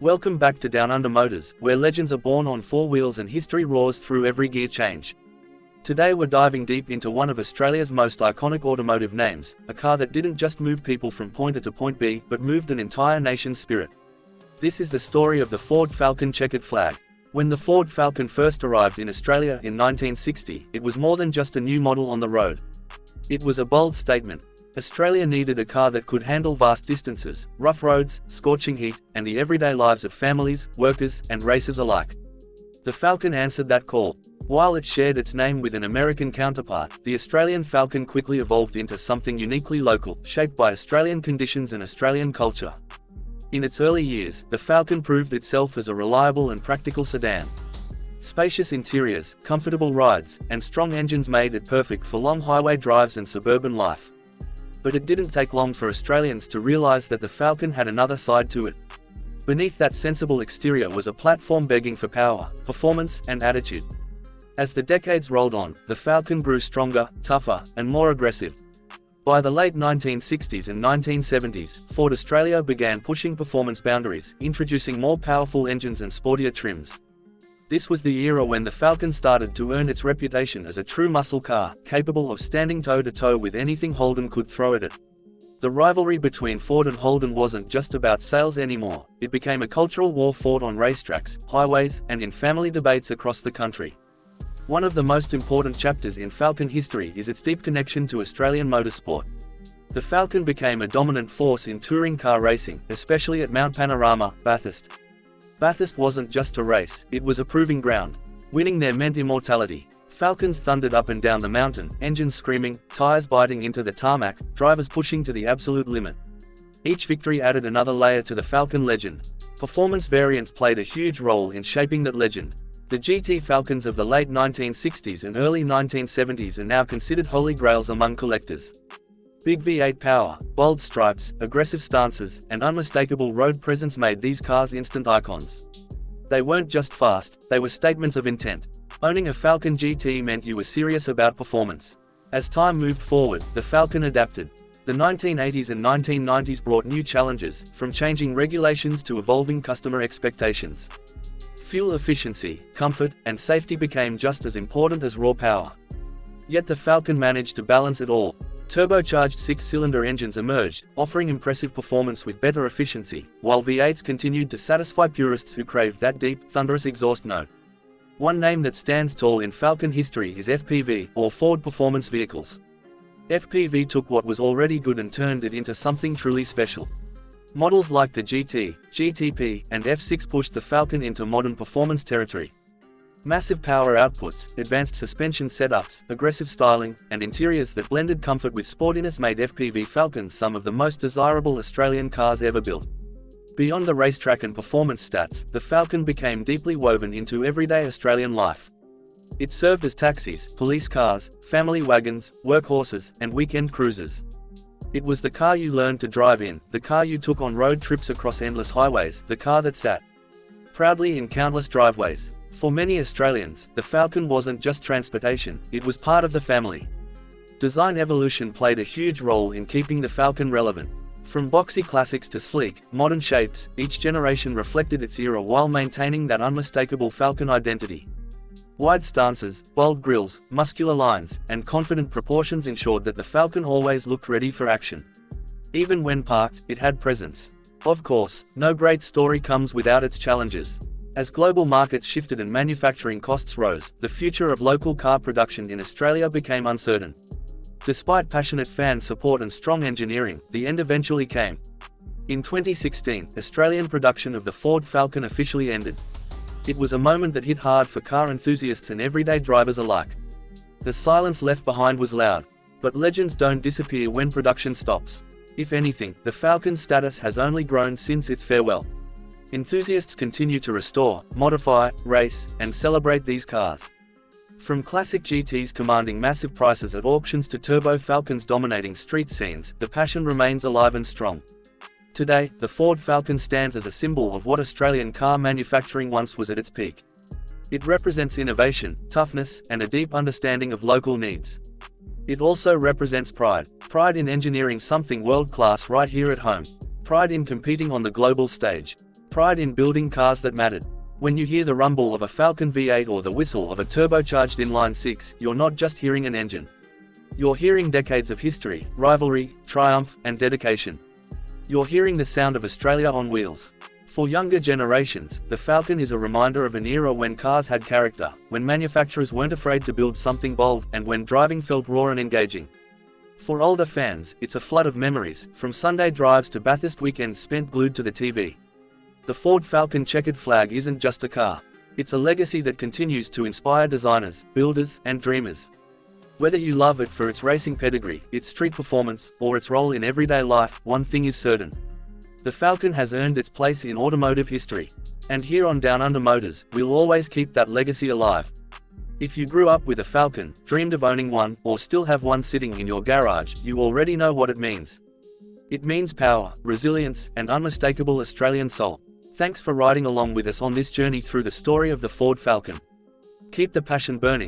Welcome back to Down Under Motors, where legends are born on four wheels and history roars through every gear change. Today we're diving deep into one of Australia's most iconic automotive names, a car that didn't just move people from point A to point B, but moved an entire nation's spirit. This is the story of the Ford Falcon checkered flag. When the Ford Falcon first arrived in Australia in 1960, it was more than just a new model on the road. It was a bold statement. Australia needed a car that could handle vast distances, rough roads, scorching heat, and the everyday lives of families, workers, and racers alike. The Falcon answered that call. While it shared its name with an American counterpart, the Australian Falcon quickly evolved into something uniquely local, shaped by Australian conditions and Australian culture. In its early years, the Falcon proved itself as a reliable and practical sedan. Spacious interiors, comfortable rides, and strong engines made it perfect for long highway drives and suburban life. But it didn't take long for Australians to realise that the Falcon had another side to it. Beneath that sensible exterior was a platform begging for power, performance, and attitude. As the decades rolled on, the Falcon grew stronger, tougher, and more aggressive. By the late 1960s and 1970s, Ford Australia began pushing performance boundaries, introducing more powerful engines and sportier trims. This was the era when the Falcon started to earn its reputation as a true muscle car, capable of standing toe-to-toe with anything Holden could throw at it. The rivalry between Ford and Holden wasn't just about sales anymore, it became a cultural war fought on racetracks, highways, and in family debates across the country. One of the most important chapters in Falcon history is its deep connection to Australian motorsport. The Falcon became a dominant force in touring car racing, especially at Mount Panorama, Bathurst. Bathurst wasn't just a race, it was a proving ground. Winning there meant immortality. Falcons thundered up and down the mountain, engines screaming, tires biting into the tarmac, drivers pushing to the absolute limit. Each victory added another layer to the Falcon legend. Performance variants played a huge role in shaping that legend. The GT Falcons of the late 1960s and early 1970s are now considered holy grails among collectors. Big V8 power, bold stripes, aggressive stances, and unmistakable road presence made these cars instant icons. They weren't just fast, they were statements of intent. Owning a Falcon GT meant you were serious about performance. As time moved forward, the Falcon adapted. The 1980s and 1990s brought new challenges, from changing regulations to evolving customer expectations. Fuel efficiency, comfort, and safety became just as important as raw power. Yet the Falcon managed to balance it all. Turbocharged six-cylinder engines emerged, offering impressive performance with better efficiency, while V8s continued to satisfy purists who craved that deep, thunderous exhaust note. One name that stands tall in Falcon history is FPV, or Ford Performance Vehicles. FPV took what was already good and turned it into something truly special. Models like the GT, GTP, and F6 pushed the Falcon into modern performance territory. Massive power outputs, advanced suspension setups, aggressive styling, and interiors that blended comfort with sportiness made FPV Falcons some of the most desirable Australian cars ever built. Beyond the racetrack and performance stats, the Falcon became deeply woven into everyday Australian life. It served as taxis, police cars, family wagons, workhorses, and weekend cruisers. It was the car you learned to drive in, the car you took on road trips across endless highways, the car that sat proudly in countless driveways. For many Australians, the Falcon wasn't just transportation, it was part of the family. Design evolution played a huge role in keeping the Falcon relevant. From boxy classics to sleek, modern shapes, each generation reflected its era while maintaining that unmistakable Falcon identity. Wide stances, bold grilles, muscular lines, and confident proportions ensured that the Falcon always looked ready for action. Even when parked, it had presence. Of course, no great story comes without its challenges. As global markets shifted and manufacturing costs rose, the future of local car production in Australia became uncertain. Despite passionate fan support and strong engineering, the end eventually came. In 2016, Australian production of the Ford Falcon officially ended. It was a moment that hit hard for car enthusiasts and everyday drivers alike. The silence left behind was loud. But legends don't disappear when production stops. If anything, the Falcon's status has only grown since its farewell. Enthusiasts continue to restore, modify, race, and celebrate these cars. From classic GTs commanding massive prices at auctions to turbo Falcons dominating street scenes, the passion remains alive and strong. Today, the Ford Falcon stands as a symbol of what Australian car manufacturing once was at its peak. It represents innovation, toughness, and a deep understanding of local needs. It also represents pride in engineering something world-class right here at home. Pride in competing on the global stage. Pride in building cars that mattered. When you hear the rumble of a Falcon V8 or the whistle of a turbocharged inline-6, you're not just hearing an engine. You're hearing decades of history, rivalry, triumph, and dedication. You're hearing the sound of Australia on wheels. For younger generations, the Falcon is a reminder of an era when cars had character, when manufacturers weren't afraid to build something bold, and when driving felt raw and engaging. For older fans, it's a flood of memories, from Sunday drives to Bathurst weekends spent glued to the TV. The Ford Falcon checkered flag isn't just a car. It's a legacy that continues to inspire designers, builders, and dreamers. Whether you love it for its racing pedigree, its street performance, or its role in everyday life, one thing is certain. The Falcon has earned its place in automotive history. And here on Down Under Motors, we'll always keep that legacy alive. If you grew up with a Falcon, dreamed of owning one, or still have one sitting in your garage, you already know what it means. It means power, resilience, and unmistakable Australian soul. Thanks for riding along with us on this journey through the story of the Ford Falcon. Keep the passion burning.